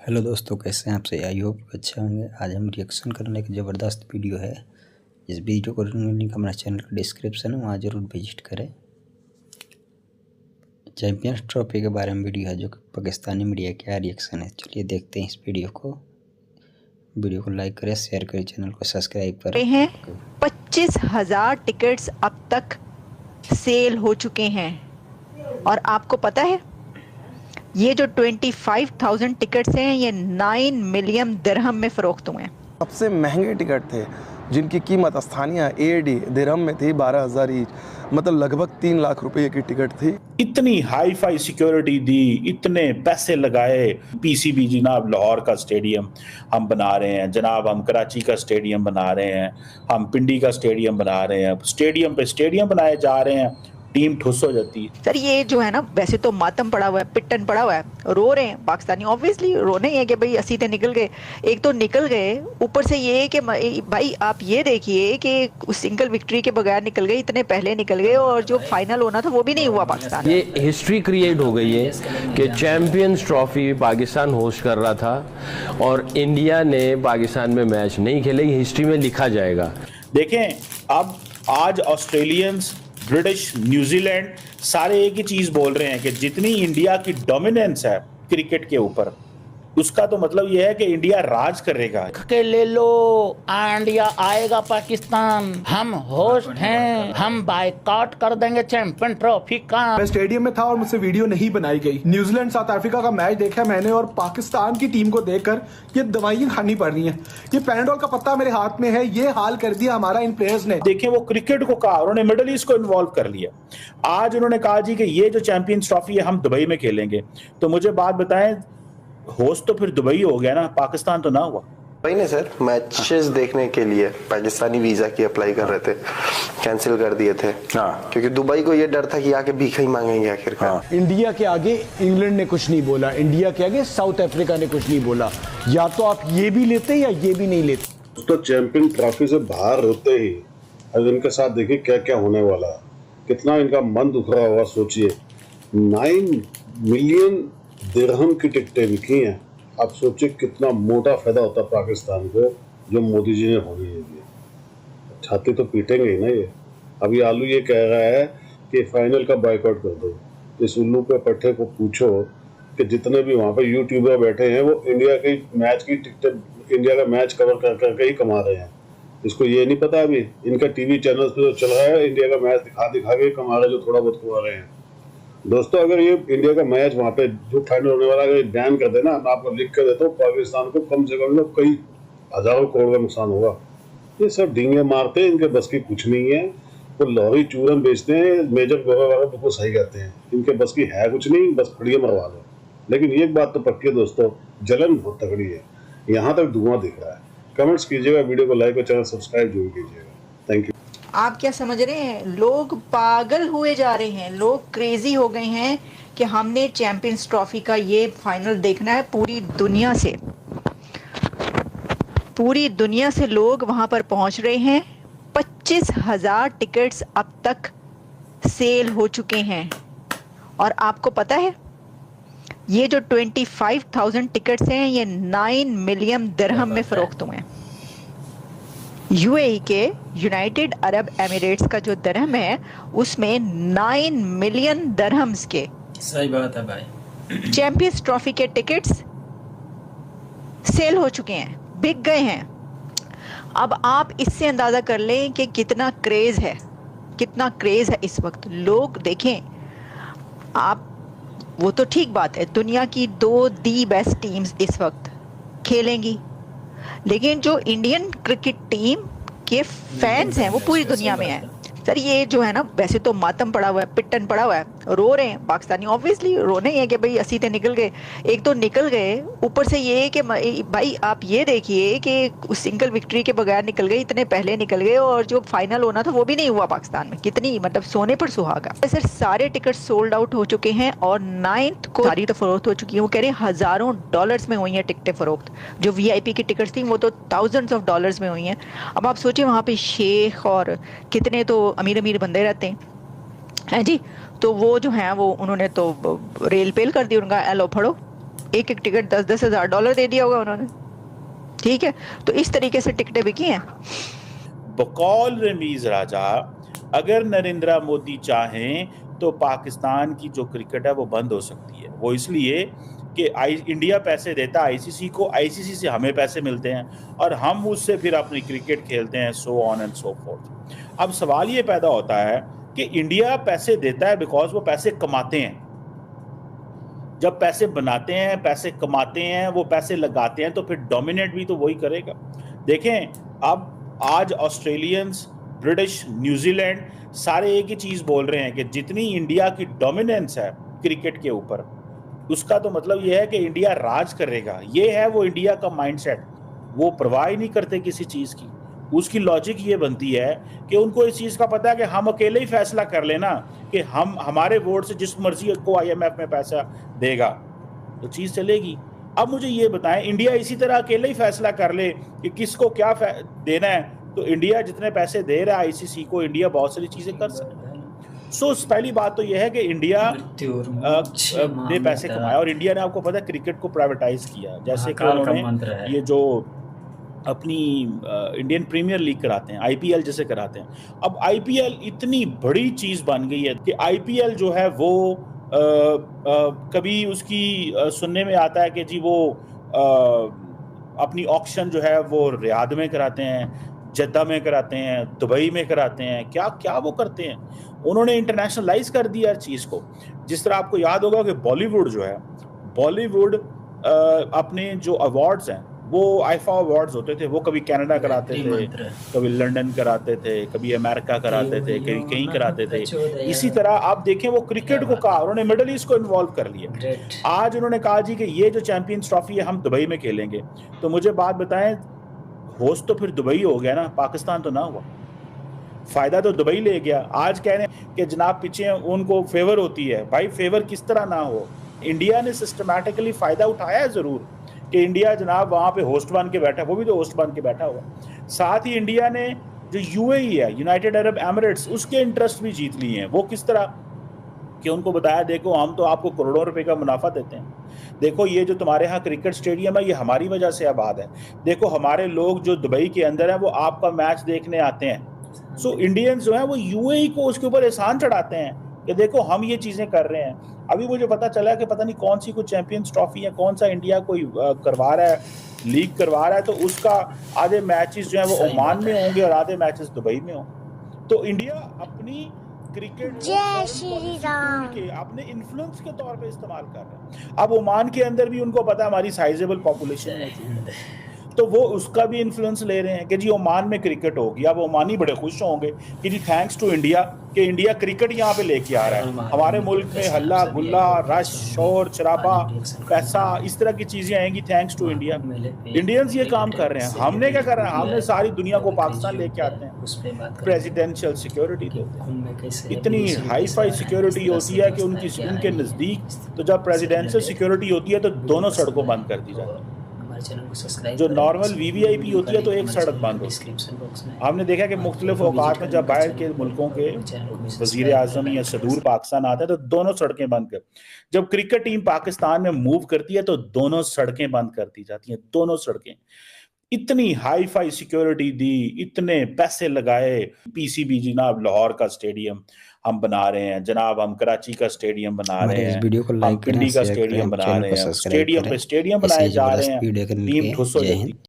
Hello दोस्तों, कैसे हैं आप? से आई होप अच्छे होंगे। आज हम रिएक्शन करने की ज़बरदस्त वीडियो है। इस वीडियो को लिंक हमारे चैनल का डिस्क्रिप्शन है, वहाँ ज़रूर विजिट करें। चैंपियंस ट्रॉफी के बारे में वीडियो है, जो कि पाकिस्तानी मीडिया क्या रिएक्शन है। चलिए देखते हैं इस वीडियो को लाइक करें, शेयर करें, चैनल को सब्सक्राइब करें। हैं 25,000 टिकट्स अब तक सेल हो चुके हैं। और आपको पता है ये जो 25,000 टिकट्स हैं ये 9 मिलियन दिरहम में फरोख्त हुए हैं। सबसे महंगे टिकट थे जिनकी कीमत स्थानीय AED दिरहम में थी 12,000 ईच, मतलब लगभग 3 लाख रुपए की टिकट थी। इतनी हाई फाई सिक्योरिटी दी, इतने पैसे लगाए। PCB जनाब लाहौर का स्टेडियम हम बना रहे हैं, जनाब हम कराची का स्टेडियम बना रहे हैं, हम पिंडी का स्टेडियम बना रहे हैं। स्टेडियम पे स्टेडियम बनाए जा रहे हैं, टीम ठुस हो जाती है। सर ये जो है ना, वैसे तो मातम पड़ा हुआ है, पिट्टन पड़ा हुआ है, रो रहे हैं पाकिस्तानी। ऑब्वियसली रोने ही है कि भाई असीते निकल गए। एक तो निकल गए, ऊपर से ये कि भाई आप ये देखिए कि सिंगल विक्ट्री के बगैर निकल गए, इतने पहले निकल गए, और जो फाइनल होना था वो भी नहीं हुआ पाकिस्तान। ये हिस्ट्री क्रिएट हो गई है कि चैंपियंस ट्रॉफी पाकिस्तान होस्ट कर रहा था और इंडिया ने पाकिस्तान में मैच नहीं खेले। हिस्ट्री में लिखा जाएगा। देखें, अब आज ऑस्ट्रेलियंस, ब्रिटिश, न्यूजीलैंड सारे एक ही चीज बोल रहे हैं कि जितनी इंडिया की डोमिनेंस है क्रिकेट के ऊपर, उसका तो मतलब यह है कि इंडिया राज करेगा। के ले लो, इंडिया आएगा पाकिस्तान, हम होस्ट हैं, हम बायकॉट कर देंगे चैंपियन ट्रॉफी का। मैं स्टेडियम में था और मुझसे वीडियो नहीं बनाई गई। न्यूजीलैंड साउथ अफ्रीका का मैच देखा मैंने और पाकिस्तान की टीम को देखकर ये दवाइयां खानी पड़ रही हैं। ये पैनाडोल का पत्ता मेरे हाथ में है, ये हाल कर दिया हमारा इन प्लेयर्स ने। देखिए, वो क्रिकेट को कहा, उन्होंने मिडिल ईस्ट को इन्वॉल्व कर लिया। आज उन्होंने कहा जी कि ये जो चैंपियंस ट्रॉफी है हम दुबई में खेलेंगे। तो मुझे बात बताएं, होस्ट तो फिर दुबई हो गया ना, पाकिस्तान तो ना हुआ। वही नहीं सर, मैचेस देखने के लिए पाकिस्तानी वीजा की अप्लाई कर रहे थे, कैंसिल कर दिए थे। क्योंकि दुबई को ये डर था कि आके भीख ही मांगेंगे आखिरकार। इंडिया के आगे इंग्लैंड ने कुछ नहीं बोला, इंडिया के आगे साउथ अफ्रीका ने कुछ नहीं बोला। या तो आप ये भी लेते या ये भी नहीं लेते। तो चैंपियन ट्रॉफी से बाहर होते ही अब इनके साथ देखिए क्या क्या होने वाला है। कितना इनका मन दुख रहा होगा, सोचिए। 9 मिलियन दिरहम की टिकटें बिकी हैं। आप सोचिए कितना मोटा फायदा होता पाकिस्तान को, जो मोदी जी ने होने नहीं दिया। छाती तो पीटेंगे ही ना ये। अभी आलू ये कह रहा है कि फाइनल का बायकॉट कर दो। इस उल्लू पे पट्टे को पूछो कि जितने भी वहाँ पे यूट्यूबर बैठे हैं वो इंडिया की मैच की टिकटें, इंडिया का मैच कवर कर करके ही कमा रहे हैं। इसको ये नहीं पता अभी इनका टीवी चैनल पे जो चल रहा है, इंडिया का मैच दिखा दिखा के कमा रहे, जो थोड़ा बहुत कमा रहे हैं। दोस्तों, अगर ये इंडिया का मैच वहाँ पे जो फाइनल होने वाला अगर बैन कर देना, मैं आपको लिख कर देता हूँ, पाकिस्तान को कम से कम कई हजारों करोड़ का नुकसान होगा। ये सब डींगे मारते हैं, इनके बस की कुछ नहीं है। वो लॉरी चूरन बेचते हैं, मेजर गोवा वाले बिल्कुल सही कहते हैं, इनके बस की है कुछ नहीं, बस फड़िया मरवा लो। लेकिन एक बात तो पक्की है दोस्तों, जलन बहुत तगड़ी है। यहाँ तक धुआं दिख रहा है। कमेंट्स कीजिएगा, वीडियो को लाइक और चैनल सब्सक्राइब जरूर कीजिएगा। Thank you. आप क्या समझ रहे हैं, लोग पागल हुए जा रहे हैं, लोग क्रेजी हो गए हैं कि हमने चैंपियंस ट्रॉफी का ये फाइनल देखना है। पूरी दुनिया से लोग वहां पर पहुंच रहे हैं। 25,000 टिकट्स अब तक सेल हो चुके हैं। और आपको पता है ये जो 25,000 टिकट्स हैं ये 9 मिलियन दिरहम में फरोख्त हुए हैं। UAE के यूनाइटेड अरब एमिरेट्स का जो दिरहम है उसमें 9 मिलियन दिरहम्स के, सही बात है भाई, चैंपियंस ट्रॉफी के टिकट्स सेल हो चुके हैं, बिक गए हैं। अब आप इससे अंदाजा कर लें कि कितना क्रेज है इस वक्त। लोग देखें आप, वो तो ठीक बात है, दुनिया की 2 दी बेस्ट टीम्स इस वक्त खेलेंगी, लेकिन जो इंडियन क्रिकेट टीम के फैंस हैं वो पूरी दुनिया में हैं। सर ये जो है ना, वैसे तो मातम पड़ा हुआ है, पिट्टन पड़ा हुआ है, रो रहे हैं पाकिस्तानी। ऑब्वियसली रोने ही है कि भाई असीते निकल गए। एक तो निकल गए, ऊपर से ये कि भाई आप ये देखिए कि सिंगल विक्ट्री के बगैर निकल गए, इतने पहले निकल गए, और जो फाइनल होना था वो भी नहीं हुआ पाकिस्तान में। कितनी मतलब सोने पर सुहागा। सर सारे टिकट सोल्ड आउट हो चुके हैं और 9th को सारी तो फरोख्त हो चुकी है। वो कह रहे हैं हजारों डॉलर्स में हुई हैं टिकटें फरोख्त। जो VIP की टिकट्स थी वो तो थाउजेंड्स ऑफ डॉलर्स में हुई हैं। अब आप सोचिए वहाँ पे शेख और कितने तो अमीर बंदे रहते हैं जी। तो वो जो है वो उन्होंने तो रेल पेल कर दी, उनका एलो फड़ो एक एक टिकट 10-10 हज़ार डॉलर दे दिया होगा उन्होंने, ठीक है। तो इस तरीके से टिकटें बिकी हैं। बकौल रमीज राजा, अगर नरेंद्र मोदी चाहें तो पाकिस्तान की जो क्रिकेट है वो बंद हो सकती है। वो इसलिए कि इंडिया पैसे देता है आईसीसी को, आईसीसी से हमें पैसे मिलते हैं और हम उससे फिर अपनी क्रिकेट खेलते हैं, so on and so fourth. अब सवाल ये पैदा होता है कि इंडिया पैसे देता है बिकॉज वो पैसे कमाते हैं। जब पैसे बनाते हैं, पैसे कमाते हैं, वो पैसे लगाते हैं, तो फिर डोमिनेट भी तो वही करेगा। देखें, अब आज ऑस्ट्रेलियंस, ब्रिटिश, न्यूजीलैंड सारे एक ही चीज़ बोल रहे हैं कि जितनी इंडिया की डोमिनेंस है क्रिकेट के ऊपर, उसका तो मतलब ये है कि इंडिया राज करेगा। ये है वो इंडिया का माइंडसेट। वो परवाह ही नहीं करते किसी चीज़ की। उसकी लॉजिक ये बनती है कि उनको इस चीज़ का पता है कि हम अकेले ही फैसला कर लेना कि हम हमारे वोट से जिस मर्जी को IMF में पैसा देगा तो चीज़ चलेगी। अब मुझे ये बताएं, इंडिया इसी तरह अकेले ही फैसला कर ले कि किसको क्या देना है, तो इंडिया जितने पैसे दे रहा है ICC को, इंडिया बहुत सारी चीज़ें कर सकता है। सो पहली बात तो यह है कि इंडिया ने पैसे कमाए और इंडिया ने, आपको पता है, क्रिकेट को प्राइवेटाइज किया। जैसे कि उन्होंने ये जो अपनी इंडियन प्रीमियर लीग कराते हैं, IPL जैसे कराते हैं। अब IPL इतनी बड़ी चीज़ बन गई है कि IPL जो है वो कभी उसकी सुनने में आता है कि जी वो अपनी ऑक्शन जो है वो रियाद में कराते हैं, जद्दा में कराते हैं, दुबई में कराते हैं, क्या क्या वो करते हैं। उन्होंने इंटरनेशनलाइज कर दिया हर चीज़ को। जिस तरह आपको याद होगा कि बॉलीवुड जो है, बॉलीवुड अपने जो अवार्ड्स हैं वो आईफा अवार्ड्स होते थे, वो कभी कनाडा कराते थे, कभी लंदन कराते थे, कभी अमेरिका कराते थे, कभी कहीं कराते थे। इसी तरह आप देखें, वो क्रिकेट को कहा, उन्होंने मिडल ईस्ट को इन्वॉल्व कर लिया। आज उन्होंने कहा जी कि ये जो चैंपियंस ट्रॉफी है हम दुबई में खेलेंगे। तो मुझे बात बताएं, होस्ट तो फिर दुबई हो गया ना, पाकिस्तान तो ना हुआ। फायदा तो दुबई ले गया। आज कह रहे हैं कि जनाब पीछे उनको फेवर होती है। भाई फेवर किस तरह ना हो, इंडिया ने सिस्टमैटिकली फायदा उठाया है जरूर कि इंडिया जनाब वहाँ पे होस्ट बन के बैठा, वो भी तो होस्ट बन के बैठा हुआ। साथ ही इंडिया ने जो UAE है, यूनाइटेड अरब एमिरेट्स, उसके इंटरेस्ट भी जीत लिए हैं। वो किस तरह कि उनको बताया, देखो हम तो आपको करोड़ों रुपए का मुनाफा देते हैं, देखो ये जो तुम्हारे यहाँ क्रिकेट स्टेडियम है ये हमारी वजह से आबाद है, देखो हमारे लोग जो दुबई के अंदर हैं वो आपका मैच देखने आते हैं। सो इंडियंस जो हैं वो UAE को उसके ऊपर एहसान चढ़ाते हैं कि देखो हम ये चीज़ें कर रहे हैं। अभी मुझे पता चला कि पता नहीं कौन सी कोई चैंपियंस ट्रॉफी है, कौन सा इंडिया कोई करवा रहा है, लीग करवा रहा है, तो उसका आधे मैचेस जो हैं वो ओमान में होंगे और आधे मैचेस दुबई में होंगे। तो इंडिया अपनी क्रिकेट जय श्री राम के अपने इन्फ्लुएंस के तौर पे इस्तेमाल कर रहे हैं। अब ओमान के अंदर भी उनको पता है हमारी साइजेबल पॉपुलेशन है, तो वो उसका भी इन्फ्लुएंस ले रहे हैं कि जी ओमान में क्रिकेट होगी। अब ओमानी बड़े खुश होंगे कि जी थैंक्स टू इंडिया कि इंडिया क्रिकेट यहाँ पे लेके आ रहा है। हमारे मुल्क में हल्ला गुल्ला, रश, शोर शराबा, पैसा, इस तरह की चीज़ें आएंगी थैंक्स टू इंडिया। इंडियंस ये काम कर रहे हैं। हमने क्या कर रहे हैं, हमने सारी दुनिया को पाकिस्तान लेके आते हैं, प्रेसिडेंशियल सिक्योरिटी देते हैं। इतनी हाई फाई सिक्योरिटी होती है कि उनके नज़दीक, तो जब प्रेसिडेंशियल सिक्योरिटी होती है तो दोनों सड़कों बंद कर दी जाती है। जो नॉर्मल VVIP होती है तो एक सड़क बंद होती है। हमने देखा कि मुख्तलिफ औकात में जब बाहर के मुल्कों के वज़ीर आज़म या सदूर पाकिस्तान आते हैं तो दोनों सड़कें बंद कर, जब क्रिकेट टीम पाकिस्तान में मूव करती है तो दोनों सड़कें बंद कर दी जाती हैं, दोनों सड़कें। इतनी हाई फाई सिक्योरिटी दी, इतने पैसे लगाए। PCB जनाब लाहौर का स्टेडियम हम बना रहे हैं, जनाब हम कराची का स्टेडियम बना रहे हैं, हम पिंडी का स्टेडियम बना रहे हैं, स्टेडियम पे स्टेडियम बनाए जा रहे हैं, टीम ठुस हो जाती है।